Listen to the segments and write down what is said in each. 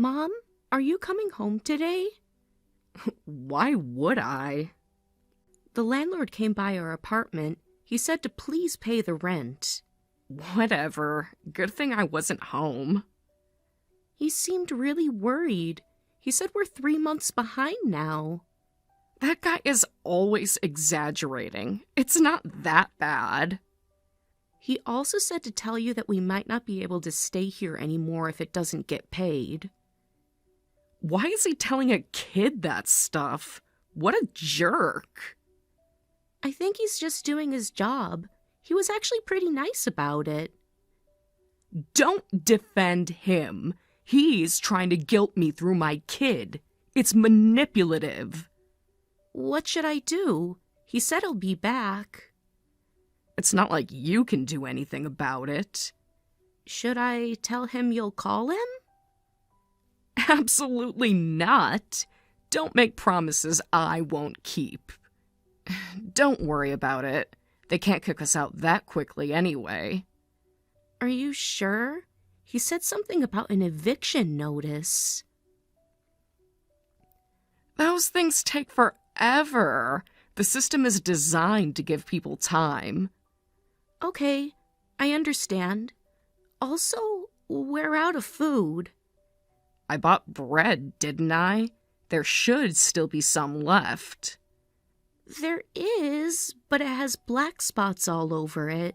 Mom, are you coming home today? Why would I? The landlord came by our apartment. He said to please pay the rent. Whatever. Good thing I wasn't home. He seemed really worried. He said we're 3 months behind now. That guy is always exaggerating. It's not that bad. He also said to tell you that we might not be able to stay here anymore if it doesn't get paid. Why is he telling a kid that stuff? What a jerk. I think he's just doing his job. He was actually pretty nice about it. Don't defend him. He's trying to guilt me through my kid. It's manipulative. What should I do? He said he'll be back. It's not like you can do anything about it. Should I tell him you'll call him? Absolutely not. Don't make promises I won't keep. Don't worry about it. They can't kick us out that quickly anyway. Are you sure? He said something about an eviction notice. Those things take forever. The system is designed to give people time. Okay, I understand. Also, we're out of food. I bought bread, didn't I? There should still be some left. There is, but it has black spots all over it.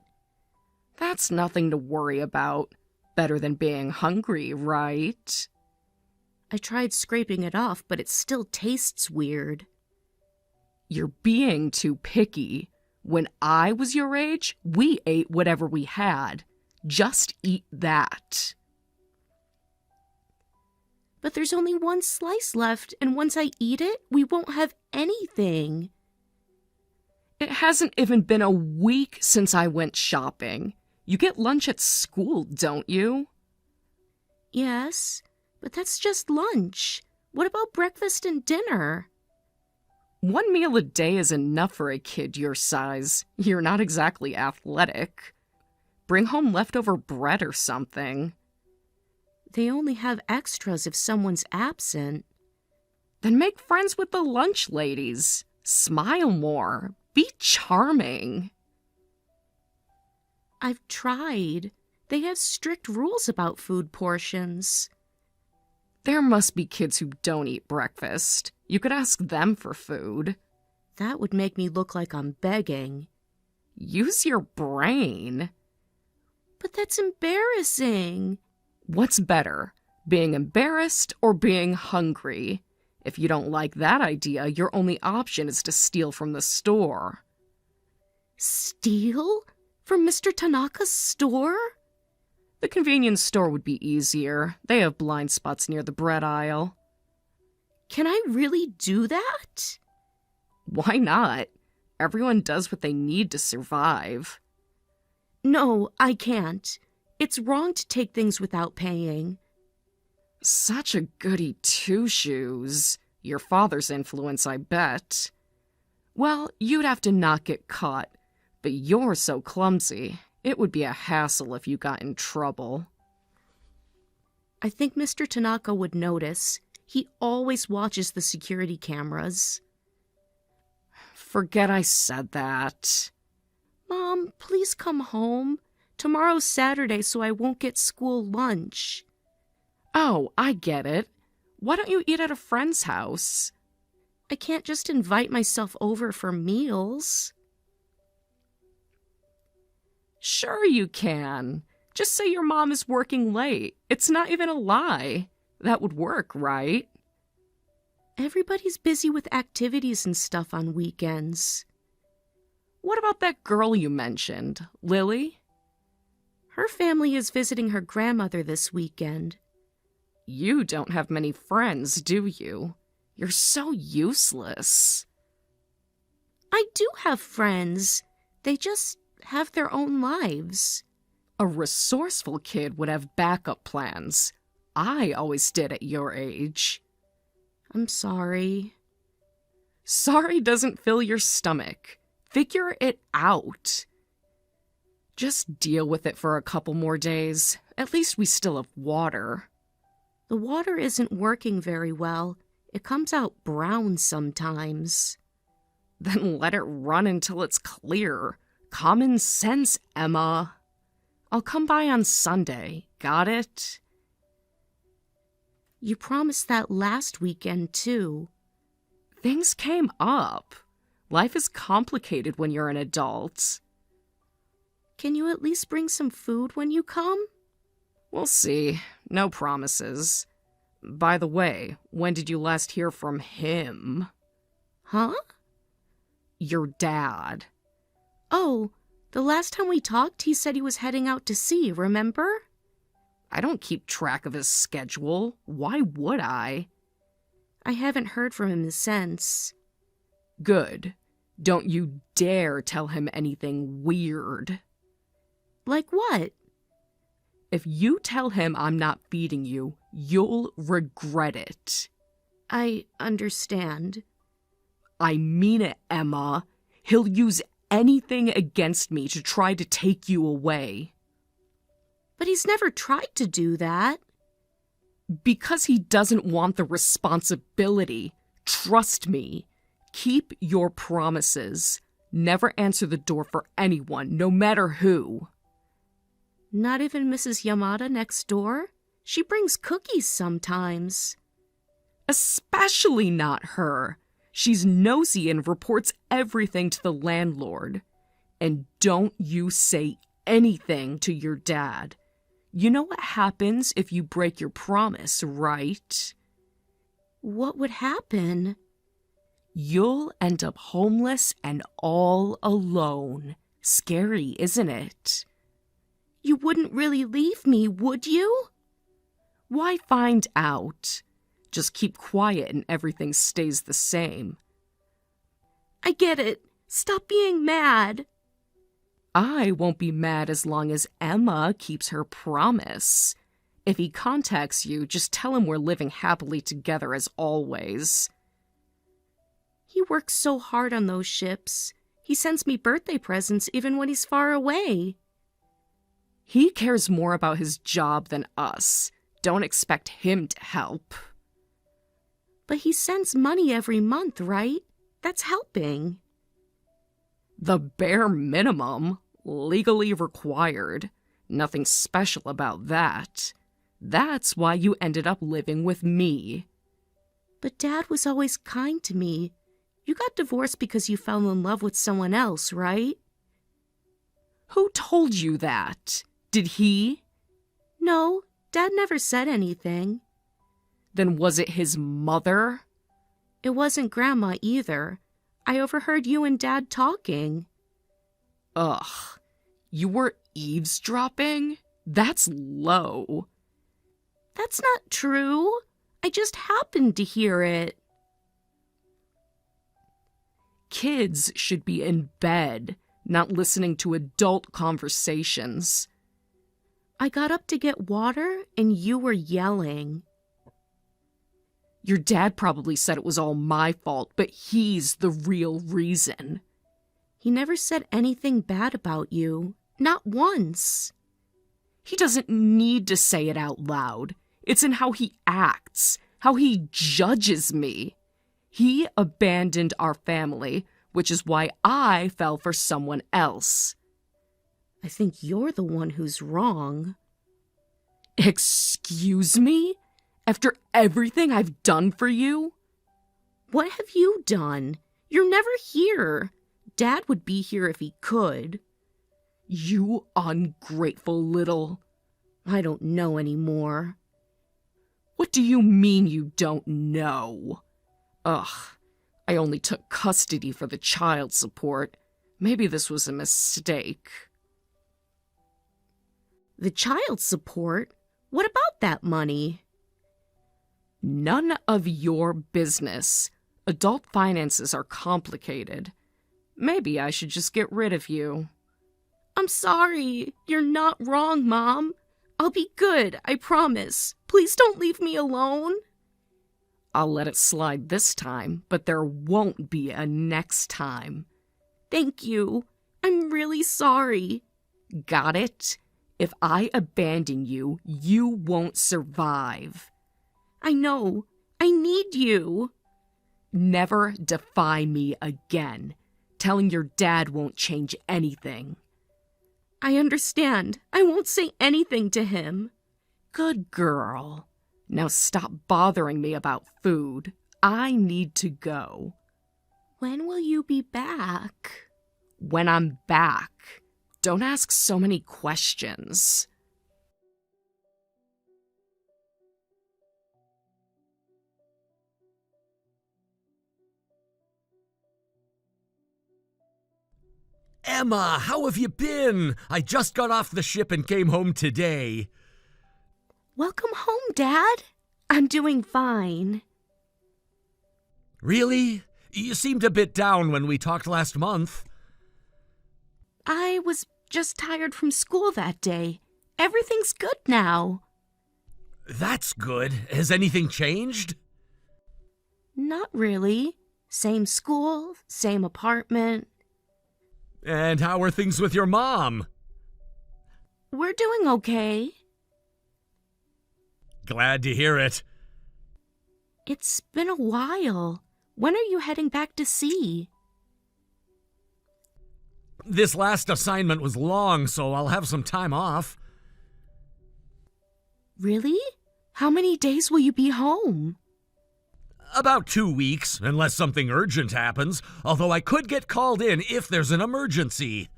That's nothing to worry about. Better than being hungry, right? I tried scraping it off, but it still tastes weird. You're being too picky. When I was your age, we ate whatever we had. Just eat that. But there's only one slice left, and once I eat it, we won't have anything. It hasn't even been a week since I went shopping. You get lunch at school, don't you? Yes, but that's just lunch. What about breakfast and dinner? 1 meal a day is enough for a kid your size. You're not exactly athletic. Bring home leftover bread or something. They only have extras if someone's absent. Then make friends with the lunch ladies. Smile more. Be charming. I've tried. They have strict rules about food portions. There must be kids who don't eat breakfast. You could ask them for food. That would make me look like I'm begging. Use your brain. But that's embarrassing. What's better, being embarrassed or being hungry? If you don't like that idea, your only option is to steal from the store. Steal? From Mr. Tanaka's store? The convenience store would be easier. They have blind spots near the bread aisle. Can I really do that? Why not? Everyone does what they need to survive. No, I can't. It's wrong to take things without paying. Such a goody two-shoes. Your father's influence, I bet. Well, you'd have to not get caught. But you're so clumsy. It would be a hassle if you got in trouble. I think Mr. Tanaka would notice. He always watches the security cameras. Forget I said that. Mom, please come home. Tomorrow's Saturday, so I won't get school lunch. Oh, I get it. Why don't you eat at a friend's house? I can't just invite myself over for meals. Sure you can. Just say your mom is working late. It's not even a lie. That would work, right? Everybody's busy with activities and stuff on weekends. What about that girl you mentioned, Lily? Her family is visiting her grandmother this weekend. You don't have many friends, do you? You're so useless. I do have friends. They just have their own lives. A resourceful kid would have backup plans. I always did at your age. I'm sorry. Sorry doesn't fill your stomach. Figure it out. Just deal with it for a couple more days. At least we still have water. The water isn't working very well. It comes out brown sometimes. Then let it run until it's clear. Common sense, Emma. I'll come by on Sunday. Got it? You promised that last weekend, too. Things came up. Life is complicated when you're an adult. Can you at least bring some food when you come? We'll see. No promises. By the way, when did you last hear from him? Huh? Your dad. Oh, the last time we talked, he said he was heading out to sea, remember? I don't keep track of his schedule. Why would I? I haven't heard from him since. Good. Don't you dare tell him anything weird. Like what? If you tell him I'm not feeding you, you'll regret it. I understand. I mean it, Emma. He'll use anything against me to try to take you away. But he's never tried to do that. Because he doesn't want the responsibility. Trust me. Keep your promises. Never answer the door for anyone, no matter who. Not even Mrs. Yamada next door? She brings cookies sometimes. Especially not her. She's nosy and reports everything to the landlord. And don't you say anything to your dad. You know what happens if you break your promise, right? What would happen? You'll end up homeless and all alone. Scary, isn't it? You wouldn't really leave me, would you? Why find out? Just keep quiet and everything stays the same. I get it. Stop being mad. I won't be mad as long as Emma keeps her promise. If he contacts you, just tell him we're living happily together as always. He works so hard on those ships. He sends me birthday presents even when he's far away. He cares more about his job than us. Don't expect him to help. But he sends money every month, right? That's helping. The bare minimum, legally required. Nothing special about that. That's why you ended up living with me. But Dad was always kind to me. You got divorced because you fell in love with someone else, right? Who told you that? Did he? No, Dad never said anything. Then was it his mother? It wasn't Grandma either. I overheard you and Dad talking. Ugh. You were eavesdropping? That's low. That's not true. I just happened to hear it. Kids should be in bed, not listening to adult conversations. I got up to get water and you were yelling. Your dad probably said it was all my fault, but he's the real reason. He never said anything bad about you. Not once. He doesn't need to say it out loud. It's in how he acts, how he judges me. He abandoned our family, which is why I fell for someone else. I think you're the one who's wrong. Excuse me? After everything I've done for you? What have you done? You're never here. Dad would be here if he could. You ungrateful little... I don't know anymore. What do you mean you don't know? Ugh, I only took custody for the child support. Maybe this was a mistake. The child support? What about that money? None of your business. Adult finances are complicated. Maybe I should just get rid of you. I'm sorry. You're not wrong, Mom. I'll be good, I promise. Please don't leave me alone. I'll let it slide this time, but there won't be a next time. Thank you. I'm really sorry. Got it? If I abandon you, you won't survive. I know. I need you. Never defy me again. Telling your dad won't change anything. I understand. I won't say anything to him. Good girl. Now stop bothering me about food. I need to go. When will you be back? When I'm back. Don't ask so many questions. Emma, how have you been? I just got off the ship and came home today. Welcome home, Dad. I'm doing fine. Really? You seemed a bit down when we talked last month. I was just tired from school that day. Everything's good now. That's good. Has anything changed? Not really. Same school, same apartment. And how are things with your mom? We're doing okay. Glad to hear it. It's been a while. When are you heading back to sea? This last assignment was long, so I'll have some time off. Really? How many days will you be home? About 2 weeks, unless something urgent happens, although I could get called in if there's an emergency.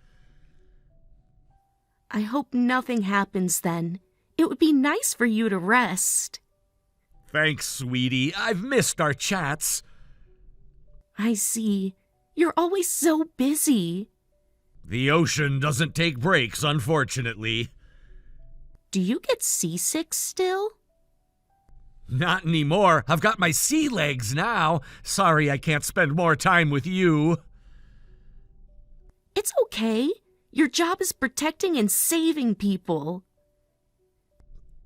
I hope nothing happens then. It would be nice for you to rest. Thanks, sweetie. I've missed our chats. I see. You're always so busy. The ocean doesn't take breaks, unfortunately. Do you get seasick still? Not anymore. I've got my sea legs now. Sorry I can't spend more time with you. It's okay. Your job is protecting and saving people.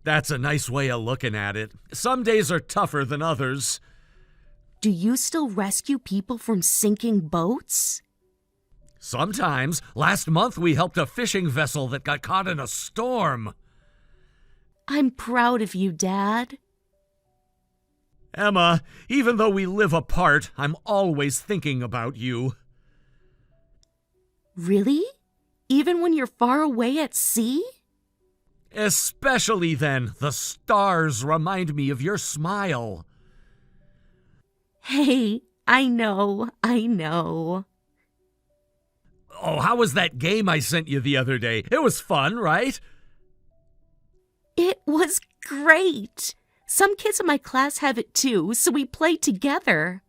That's a nice way of looking at it. Some days are tougher than others. Do you still rescue people from sinking boats? Sometimes. Last month we helped a fishing vessel that got caught in a storm. I'm proud of you, Dad. Emma, even though we live apart, I'm always thinking about you. Really? Even when you're far away at sea? Especially then, the stars remind me of your smile. Hey, I know. Oh, how was that game I sent you the other day? It was fun, right? It was great. Some kids in my class have it too, so we played together.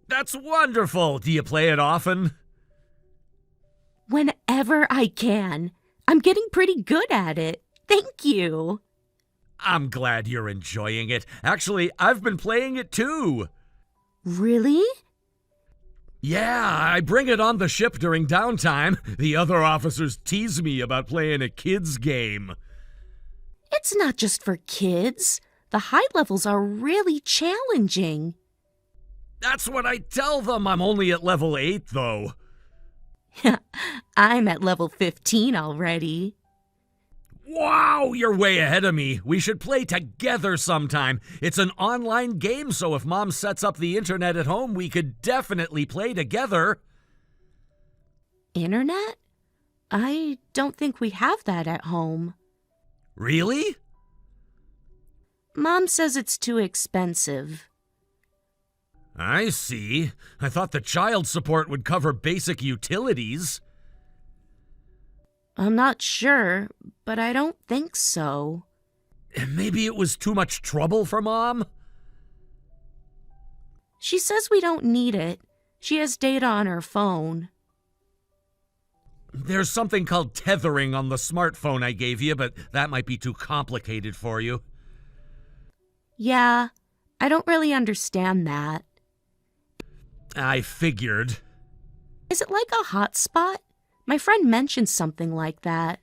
That's wonderful. Do you play it often? Whenever I can. I'm getting pretty good at it. Thank you. I'm glad you're enjoying it. Actually, I've been playing it too. Really? Yeah, I bring it on the ship during downtime. The other officers tease me about playing a kid's game. It's not just for kids. The high levels are really challenging. That's what I tell them. I'm only at level 8, though. I'm at level 15 already. Wow, you're way ahead of me. We should play together sometime. It's an online game, so if Mom sets up the internet at home, we could definitely play together. Internet? I don't think we have that at home. Really? Mom says it's too expensive. I see. I thought the child support would cover basic utilities. I'm not sure, but I don't think so. Maybe it was too much trouble for Mom? She says we don't need it. She has data on her phone. There's something called tethering on the smartphone I gave you, but that might be too complicated for you. Yeah, I don't really understand that. I figured. Is it like a hotspot? My friend mentioned something like that.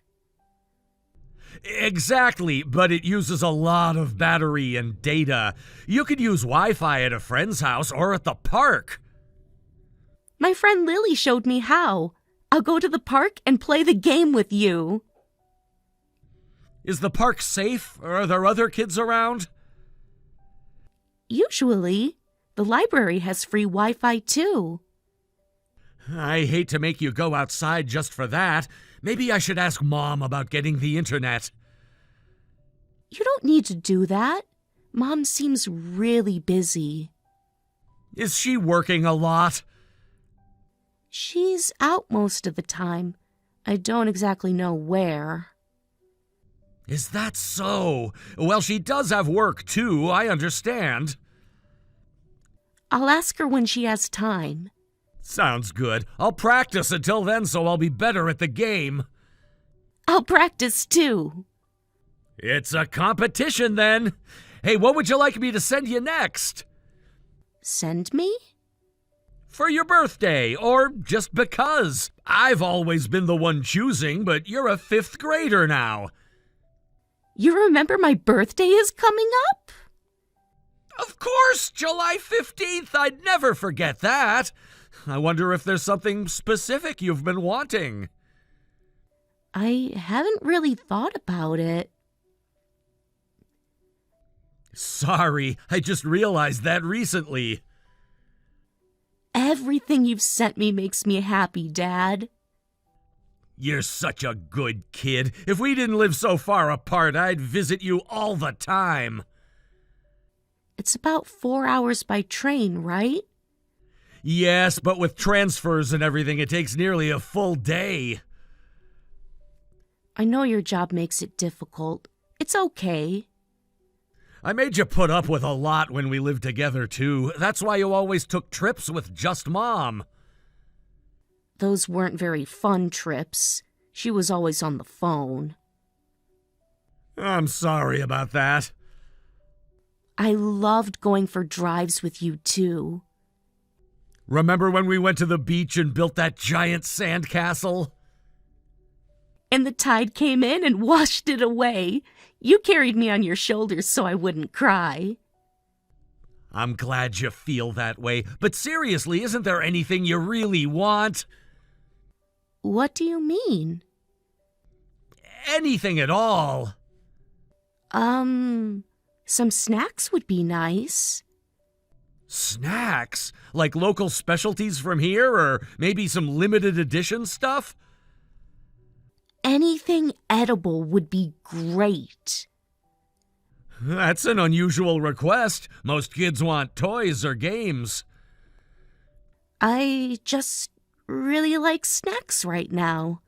Exactly, but it uses a lot of battery and data. You could use Wi-Fi at a friend's house or at the park. My friend Lily showed me how. I'll go to the park and play the game with you. Is the park safe, or are there other kids around? Usually, the library has free Wi-Fi too. I hate to make you go outside just for that. Maybe I should ask Mom about getting the internet. You don't need to do that. Mom seems really busy. Is she working a lot? She's out most of the time. I don't exactly know where. Is that so? Well, she does have work too, I understand. I'll ask her when she has time. Sounds good. I'll practice until then so I'll be better at the game. I'll practice too. It's a competition then. Hey, what would you like me to send you next? Send me? For your birthday, or just because. I've always been the one choosing, but you're a 5th grader now. You remember my birthday is coming up? Of course, July 15th. I'd never forget that. I wonder if there's something specific you've been wanting. I haven't really thought about it. Sorry, I just realized that recently. Everything you've sent me makes me happy, Dad. You're such a good kid. If we didn't live so far apart, I'd visit you all the time. It's about 4 hours by train, right? Yes, but with transfers and everything, it takes nearly a full day. I know your job makes it difficult. It's okay. I made you put up with a lot when we lived together, too. That's why you always took trips with just Mom. Those weren't very fun trips. She was always on the phone. I'm sorry about that. I loved going for drives with you, too. Remember when we went to the beach and built that giant sandcastle? And the tide came in and washed it away. You carried me on your shoulders so I wouldn't cry. I'm glad you feel that way, but seriously, isn't there anything you really want? What do you mean? Anything at all. Some snacks would be nice. Snacks? Like local specialties from here, or maybe some limited edition stuff? Anything edible would be great. That's an unusual request. Most kids want toys or games. I just really like snacks right now.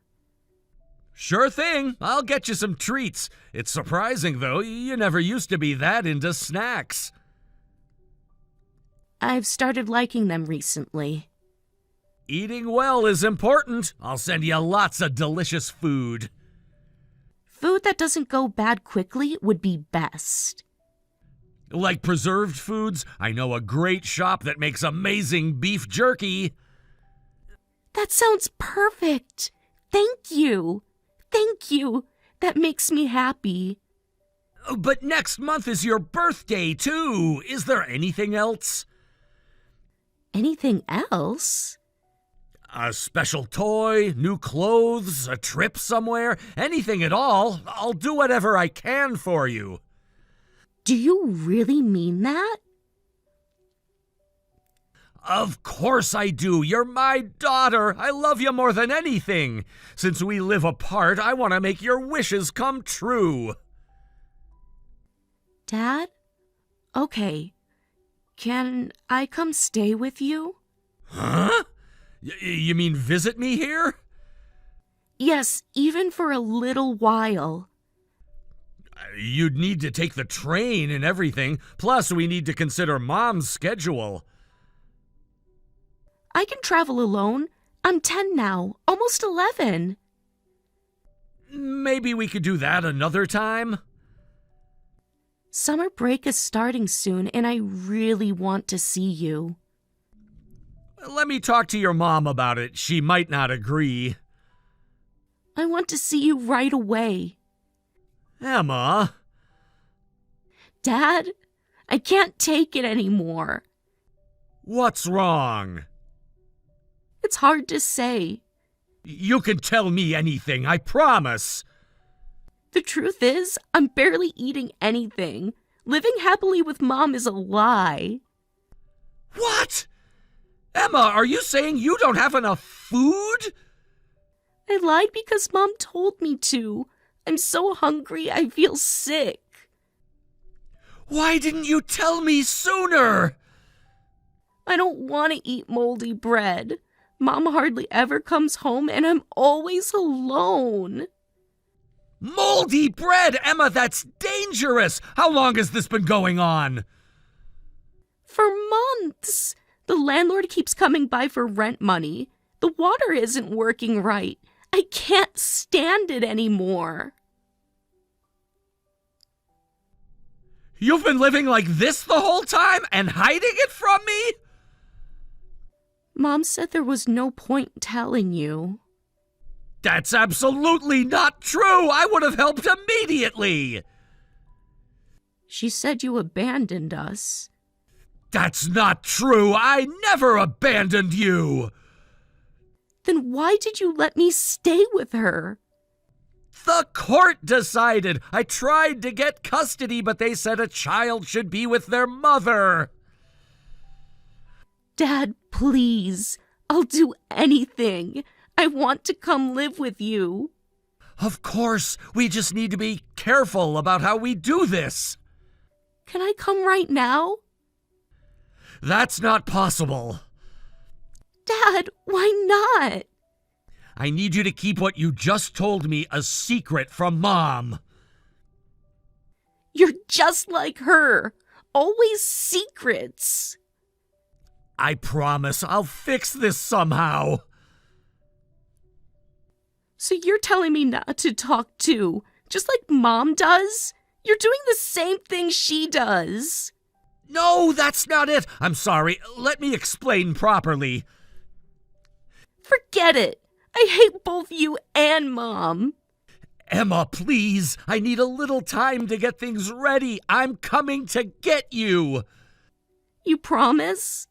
Sure thing. I'll get you some treats. It's surprising, though. You never used to be that into snacks. I've started liking them recently. Eating well is important. I'll send you lots of delicious food. Food that doesn't go bad quickly would be best. Like preserved foods, I know a great shop that makes amazing beef jerky. That sounds perfect. Thank you. Thank you. That makes me happy. But next month is your birthday, too. Is there anything else? Anything else? A special toy, new clothes, a trip somewhere, anything at all. I'll do whatever I can for you. Do you really mean that? Of course I do. You're my daughter. I love you more than anything. Since we live apart, I want to make your wishes come true. Dad? Okay. Can I come stay with you? Huh? You mean visit me here? Yes, even for a little while. You'd need to take the train and everything. Plus, we need to consider Mom's schedule. I can travel alone. I'm 10 now, almost 11. Maybe we could do that another time? Summer break is starting soon, and I really want to see you. Let me talk to your mom about it. She might not agree. I want to see you right away. Emma. Dad, I can't take it anymore. What's wrong? It's hard to say. You can tell me anything, I promise. The truth is, I'm barely eating anything. Living happily with Mom is a lie. What? Emma, are you saying you don't have enough food? I lied because Mom told me to. I'm so hungry, I feel sick. Why didn't you tell me sooner? I don't want to eat moldy bread. Mom hardly ever comes home, and I'm always alone. Moldy bread, Emma, that's dangerous. How long has this been going on? For months. The landlord keeps coming by for rent money. The water isn't working right. I can't stand it anymore. You've been living like this the whole time and hiding it from me? Mom said there was no point telling you. That's absolutely not true. I would have helped immediately. She said you abandoned us. That's not true. I never abandoned you. Then why did you let me stay with her? The court decided. I tried to get custody, but they said a child should be with their mother. Dad, please. I'll do anything. I want to come live with you. Of course, we just need to be careful about how we do this. Can I come right now? That's not possible. Dad, why not? I need you to keep what you just told me a secret from Mom. You're just like her. Always secrets. I promise I'll fix this somehow. So you're telling me not to talk too, just like Mom does? You're doing the same thing she does. No, that's not it. I'm sorry. Let me explain properly. Forget it. I hate both you and Mom. Emma, please. I need a little time to get things ready. I'm coming to get you. You promise?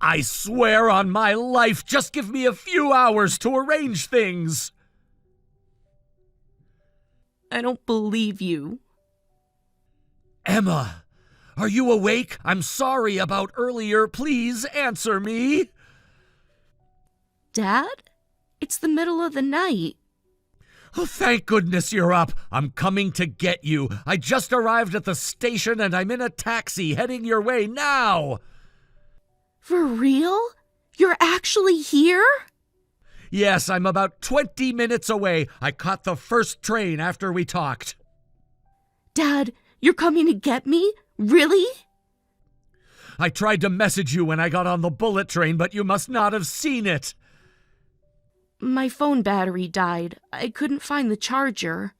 I swear on my life, just give me a few hours to arrange things. I don't believe you. Emma, are you awake? I'm sorry about earlier. Please answer me. Dad? It's the middle of the night. Oh, thank goodness you're up. I'm coming to get you. I just arrived at the station and I'm in a taxi heading your way now. For real? You're actually here? Yes, I'm about 20 minutes away. I caught the first train after we talked. Dad, you're coming to get me? Really? I tried to message you when I got on the bullet train, but you must not have seen it. My phone battery died. I couldn't find the charger.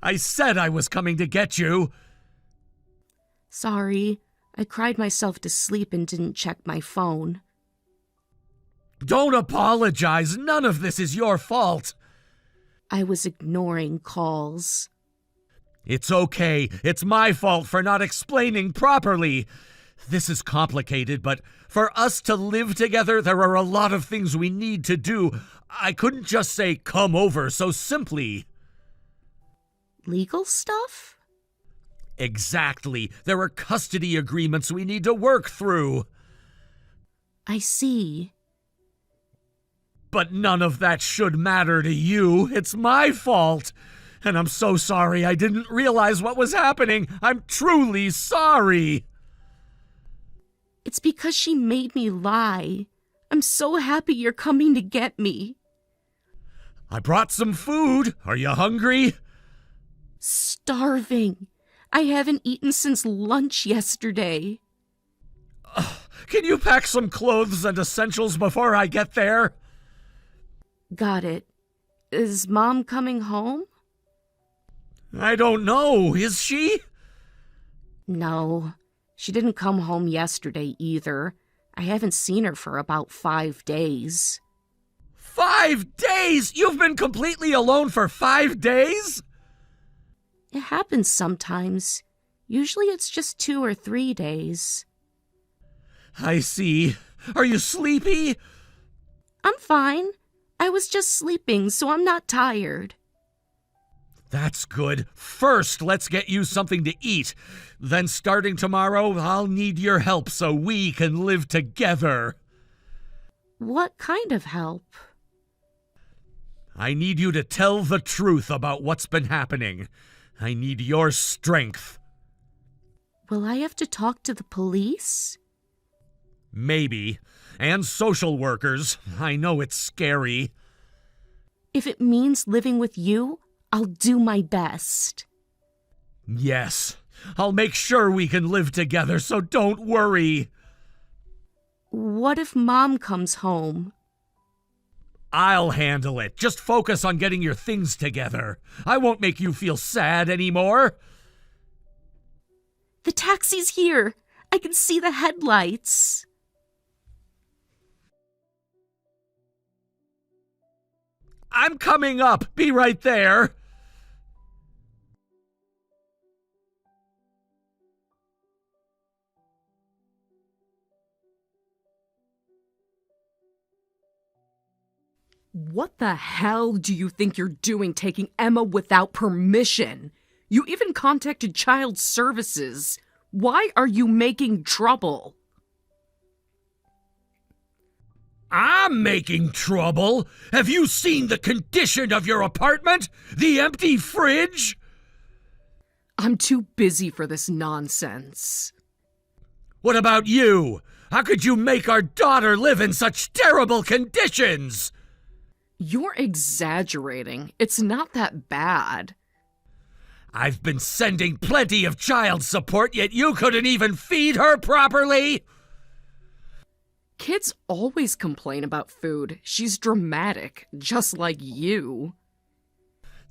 I said I was coming to get you. Sorry. I cried myself to sleep and didn't check my phone. Don't apologize. None of this is your fault. I was ignoring calls. It's okay. It's my fault for not explaining properly. This is complicated, but for us to live together, there are a lot of things we need to do. I couldn't just say, come over so simply. Legal stuff? Exactly. There are custody agreements we need to work through. I see. But none of that should matter to you. It's my fault. And I'm so sorry I didn't realize what was happening. I'm truly sorry. It's because she made me lie. I'm so happy you're coming to get me. I brought some food. Are you hungry? Starving. I haven't eaten since lunch yesterday. Can you pack some clothes and essentials before I get there? Got it. Is Mom coming home? I don't know. Is she? No. She didn't come home yesterday either. I haven't seen her for about 5 days. 5 days? You've been completely alone for 5 days? It happens sometimes. Usually it's just 2 or 3 days. I see. Are you sleepy? I'm fine. I was just sleeping, so I'm not tired. That's good. First, let's get you something to eat. Then starting tomorrow, I'll need your help so we can live together. What kind of help? I need you to tell the truth about what's been happening. I need your strength. Will I have to talk to the police? Maybe. And social workers. I know it's scary. If it means living with you, I'll do my best. Yes. I'll make sure we can live together, so don't worry. What if Mom comes home? I'll handle it. Just focus on getting your things together. I won't make you feel sad anymore. The taxi's here. I can see the headlights. I'm coming up. Be right there. What the hell do you think you're doing taking Emma without permission? You even contacted Child Services. Why are you making trouble? I'm making trouble. Have you seen the condition of your apartment? The empty fridge? I'm too busy for this nonsense. What about you? How could you make our daughter live in such terrible conditions? You're exaggerating. It's not that bad. I've been sending plenty of child support, yet you couldn't even feed her properly? Kids always complain about food. She's dramatic, just like you.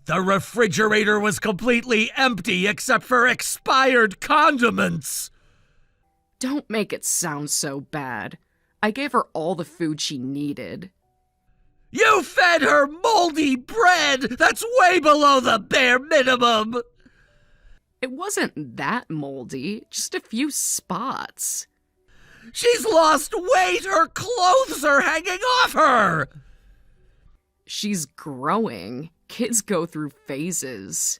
The refrigerator was completely empty except for expired condiments. Don't make it sound so bad. I gave her all the food she needed. You fed her moldy bread! That's way below the bare minimum! It wasn't that moldy, just a few spots. She's lost weight! Her clothes are hanging off her! She's growing. Kids go through phases.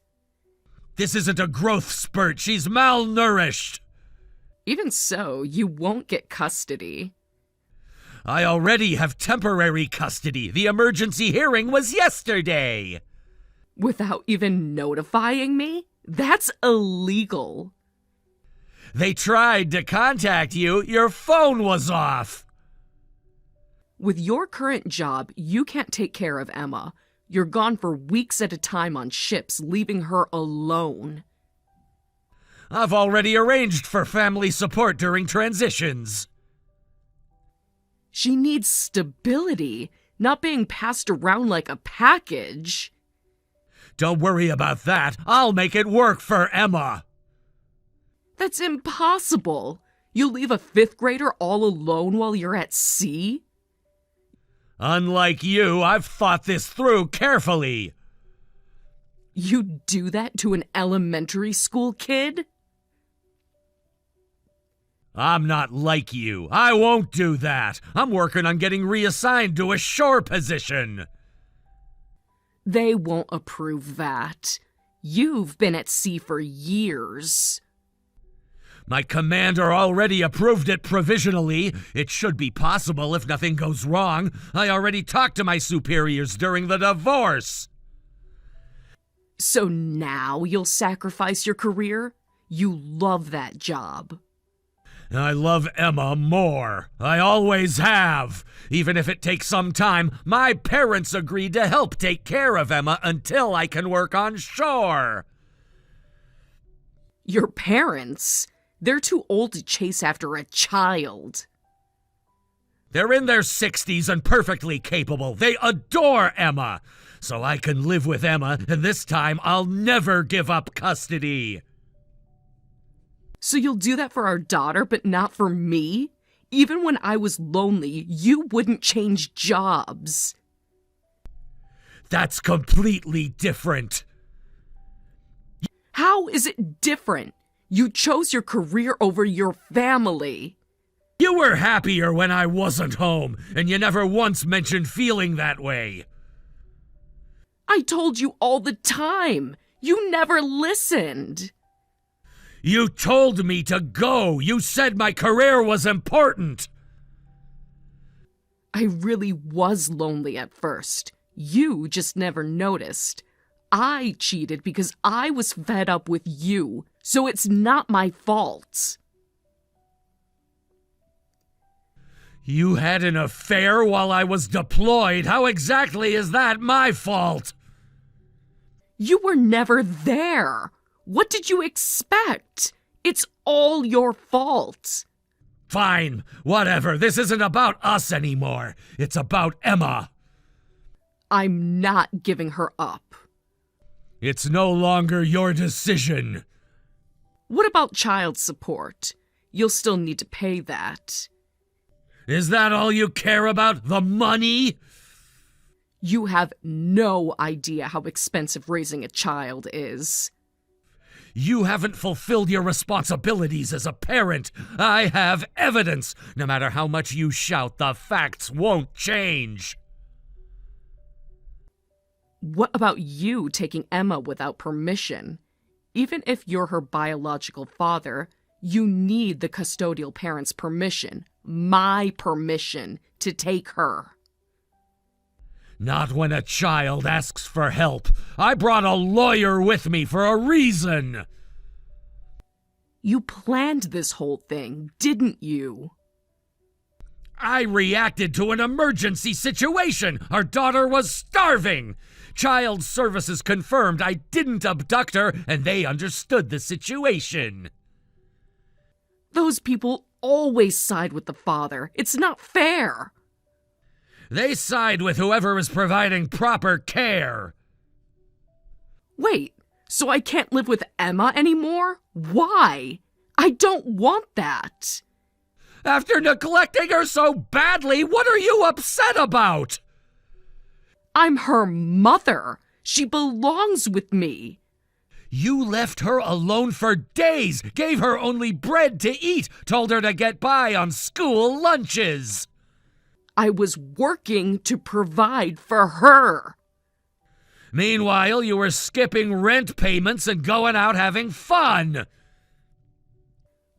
This isn't a growth spurt. She's malnourished. Even so, you won't get custody. I already have temporary custody. The emergency hearing was yesterday. Without even notifying me? That's illegal. They tried to contact you. Your phone was off. With your current job, you can't take care of Emma. You're gone for weeks at a time on ships, leaving her alone. I've already arranged for family support during transitions. She needs stability, not being passed around like a package. Don't worry about that. I'll make it work for Emma. That's impossible. You'll leave a 5th grader all alone while you're at sea? Unlike you, I've thought this through carefully. You do that to an elementary school kid? I'm not like you. I won't do that. I'm working on getting reassigned to a shore position. They won't approve that. You've been at sea for years. My commander already approved it provisionally. It should be possible if nothing goes wrong. I already talked to my superiors during the divorce. So now you'll sacrifice your career? You love that job. I love Emma more. I always have. Even if it takes some time, my parents agreed to help take care of Emma until I can work on shore. Your parents? They're too old to chase after a child. They're in their 60s and perfectly capable. They adore Emma. So I can live with Emma, and this time I'll never give up custody. So you'll do that for our daughter, but not for me? Even when I was lonely, you wouldn't change jobs. That's completely different. How is it different? You chose your career over your family. You were happier when I wasn't home, and you never once mentioned feeling that way. I told you all the time. You never listened. You told me to go. You said my career was important. I really was lonely at first. You just never noticed. I cheated because I was fed up with you, so it's not my fault. You had an affair while I was deployed. How exactly is that my fault? You were never there. What did you expect? It's all your fault. Fine, whatever. This isn't about us anymore. It's about Emma. I'm not giving her up. It's no longer your decision. What about child support? You'll still need to pay that. Is that all you care about? The money? You have no idea how expensive raising a child is. You haven't fulfilled your responsibilities as a parent. I have evidence. No matter how much you shout, the facts won't change. What about you taking Emma without permission? Even if you're her biological father, you need the custodial parent's permission, my permission, to take her. Not when a child asks for help. I brought a lawyer with me for a reason. You planned this whole thing, didn't you? I reacted to an emergency situation. Our daughter was starving. Child Services confirmed I didn't abduct her, and they understood the situation. Those people always side with the father. It's not fair. They side with whoever is providing proper care. Wait, so I can't live with Emma anymore? Why? I don't want that. After neglecting her so badly, what are you upset about? I'm her mother. She belongs with me. You left her alone for days, gave her only bread to eat, told her to get by on school lunches. I was working to provide for her. Meanwhile, you were skipping rent payments and going out having fun.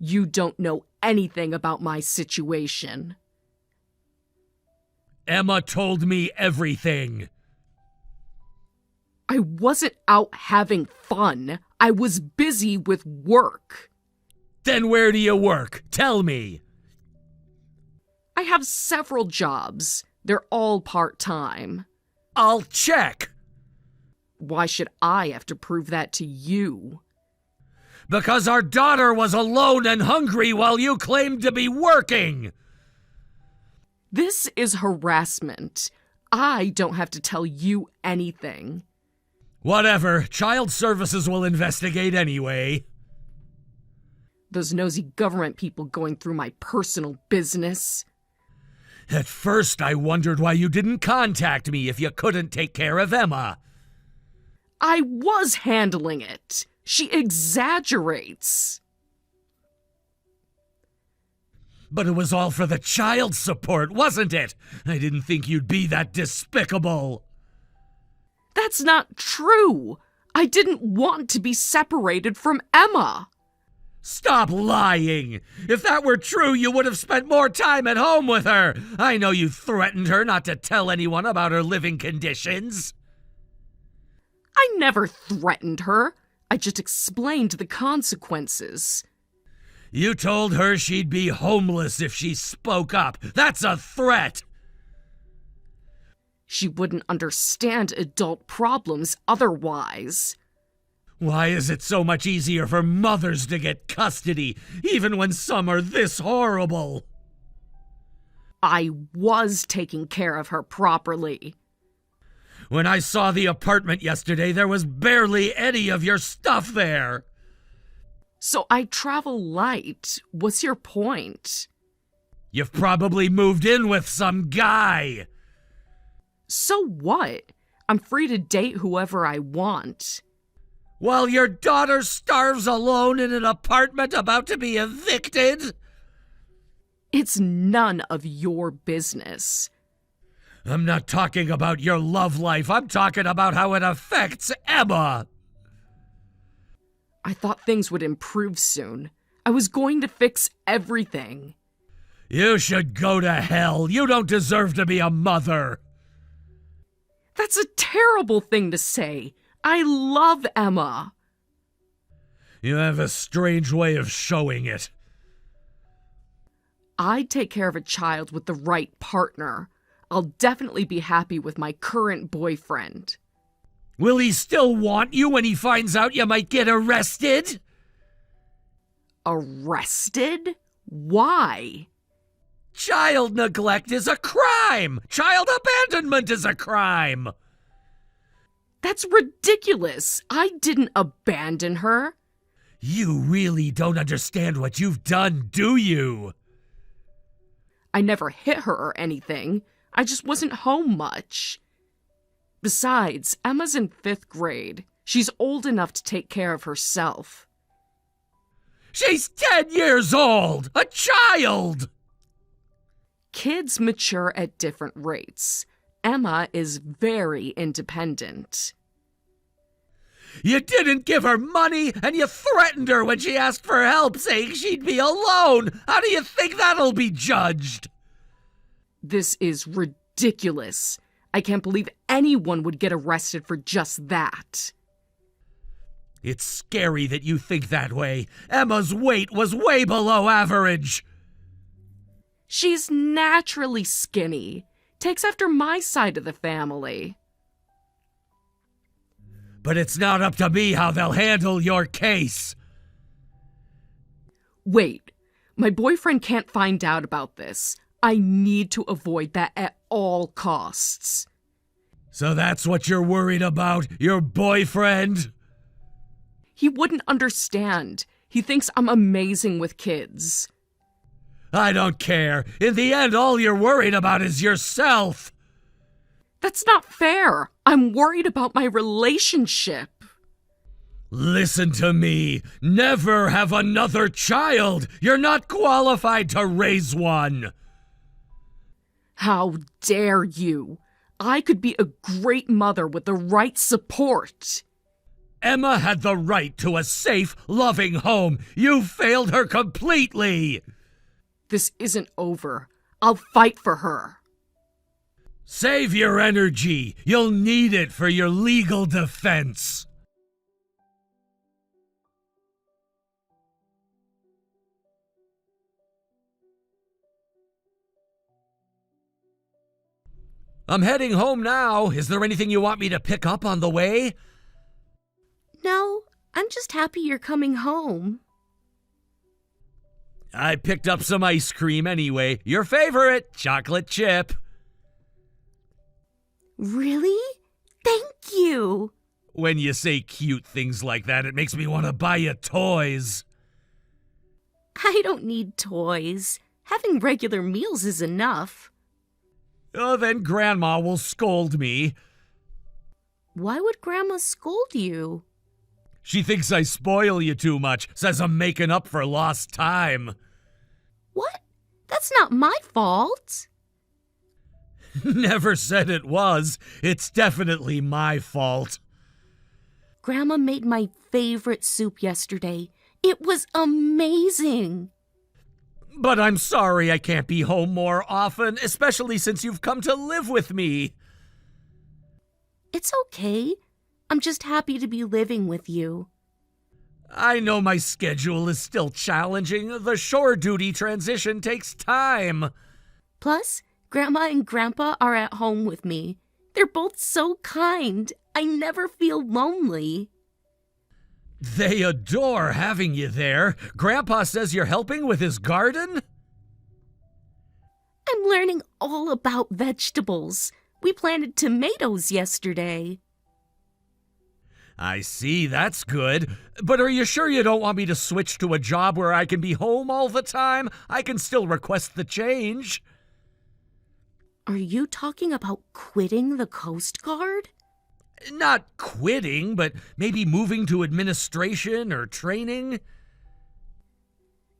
You don't know anything about my situation. Emma told me everything. I wasn't out having fun. I was busy with work. Then where do you work? Tell me. I have several jobs. They're all part-time. I'll check. Why should I have to prove that to you? Because our daughter was alone and hungry while you claimed to be working. This is harassment. I don't have to tell you anything. Whatever. Child Services will investigate anyway. Those nosy government people going through my personal business. At first, I wondered why you didn't contact me if you couldn't take care of Emma. I was handling it. She exaggerates. But it was all for the child support, wasn't it? I didn't think you'd be that despicable. That's not true. I didn't want to be separated from Emma. Stop lying! If that were true, you would have spent more time at home with her. I know you threatened her not to tell anyone about her living conditions. I never threatened her. I just explained the consequences. You told her she'd be homeless if she spoke up. That's a threat! She wouldn't understand adult problems otherwise. Why is it so much easier for mothers to get custody, even when some are this horrible? I was taking care of her properly. When I saw the apartment yesterday, there was barely any of your stuff there. So I travel light. What's your point? You've probably moved in with some guy. So what? I'm free to date whoever I want. While your daughter starves alone in an apartment about to be evicted? It's none of your business. I'm not talking about your love life. I'm talking about how it affects Emma. I thought things would improve soon. I was going to fix everything. You should go to hell. You don't deserve to be a mother. That's a terrible thing to say. I love Emma. You have a strange way of showing it. I'd take care of a child with the right partner. I'll definitely be happy with my current boyfriend. Will he still want you when he finds out you might get arrested? Arrested? Why? Child neglect is a crime! Child abandonment is a crime! That's ridiculous. I didn't abandon her. You really don't understand what you've done, do you? I never hit her or anything. I just wasn't home much. Besides, Emma's in 5th grade. She's old enough to take care of herself. She's 10 years old! A child! Kids mature at different rates. Emma is very independent. You didn't give her money, and you threatened her when she asked for help, saying she'd be alone. How do you think that'll be judged? This is ridiculous. I can't believe anyone would get arrested for just that. It's scary that you think that way. Emma's weight was way below average. She's naturally skinny. Takes after my side of the family. But it's not up to me how they'll handle your case. Wait, my boyfriend can't find out about this. I need to avoid that at all costs. So that's what you're worried about, your boyfriend? He wouldn't understand. He thinks I'm amazing with kids. I don't care. In the end, all you're worried about is yourself. That's not fair. I'm worried about my relationship. Listen to me. Never have another child. You're not qualified to raise one. How dare you? I could be a great mother with the right support. Emma had the right to a safe, loving home. You failed her completely. This isn't over. I'll fight for her. Save your energy. You'll need it for your legal defense. I'm heading home now. Is there anything you want me to pick up on the way? No, I'm just happy you're coming home. I picked up some ice cream anyway. Your favorite, chocolate chip. Really? Thank you. When you say cute things like that, it makes me want to buy you toys. I don't need toys. Having regular meals is enough. Oh, then Grandma will scold me. Why would Grandma scold you? She thinks I spoil you too much, says I'm making up for lost time. What? That's not my fault. Never said it was. It's definitely my fault. Grandma made my favorite soup yesterday. It was amazing. But I'm sorry I can't be home more often, especially since you've come to live with me. It's okay. I'm just happy to be living with you. I know my schedule is still challenging. The shore duty transition takes time. Plus, Grandma and Grandpa are at home with me. They're both so kind. I never feel lonely. They adore having you there. Grandpa says you're helping with his garden? I'm learning all about vegetables. We planted tomatoes yesterday. I see, that's good. But are you sure you don't want me to switch to a job where I can be home all the time? I can still request the change. Are you talking about quitting the Coast Guard? Not quitting, but maybe moving to administration or training.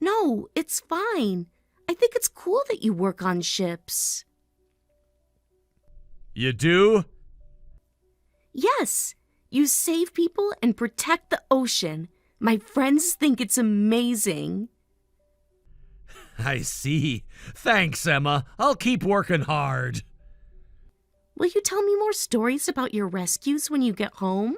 No, it's fine. I think it's cool that you work on ships. You do? Yes, you save people and protect the ocean. My friends think it's amazing. I see. Thanks, Emma. I'll keep working hard. Will you tell me more stories about your rescues when you get home?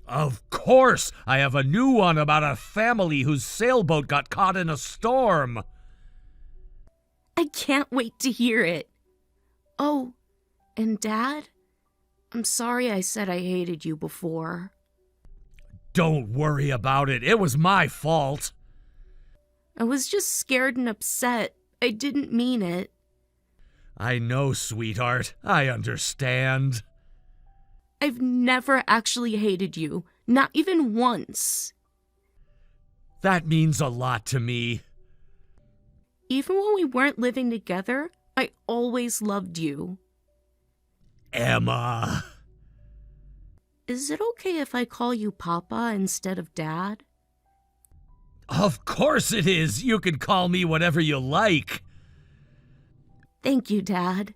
Of course! I have a new one about a family whose sailboat got caught in a storm. I can't wait to hear it. Oh, and Dad? I'm sorry I said I hated you before. Don't worry about it. It was my fault. I was just scared and upset. I didn't mean it. I know, sweetheart. I understand. I've never actually hated you. Not even once. That means a lot to me. Even when we weren't living together, I always loved you. Emma. Is it okay if I call you Papa instead of Dad? Of course it is. You can call me whatever you like. Thank you, Dad.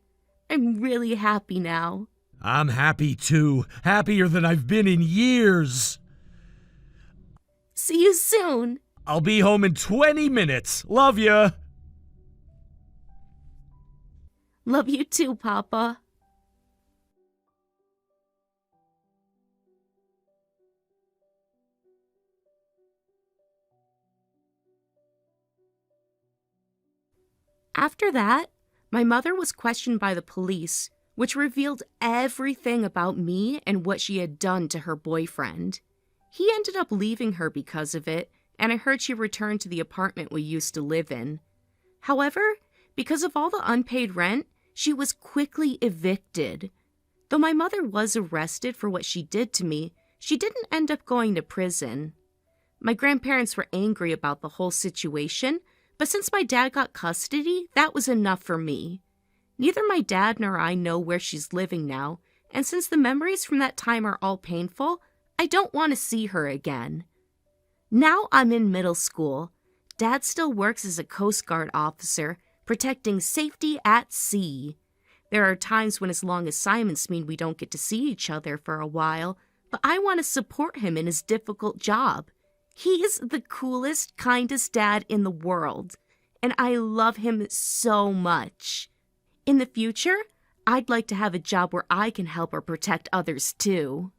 I'm really happy now. I'm happy too. Happier than I've been in years. See you soon. I'll be home in 20 minutes. Love ya. Love you too, Papa. After that, my mother was questioned by the police, which revealed everything about me and what she had done to her boyfriend. He ended up leaving her because of it, and I heard she returned to the apartment we used to live in. However, because of all the unpaid rent, she was quickly evicted. Though my mother was arrested for what she did to me, she didn't end up going to prison. My grandparents were angry about the whole situation, but since my dad got custody, that was enough for me. Neither my dad nor I know where she's living now, and since the memories from that time are all painful, I don't want to see her again. Now I'm in middle school. Dad still works as a Coast Guard officer, protecting safety at sea. There are times when as long assignments mean we don't get to see each other for a while, but I want to support him in his difficult job. He's the coolest, kindest dad in the world, and I love him so much. In the future, I'd like to have a job where I can help or protect others too.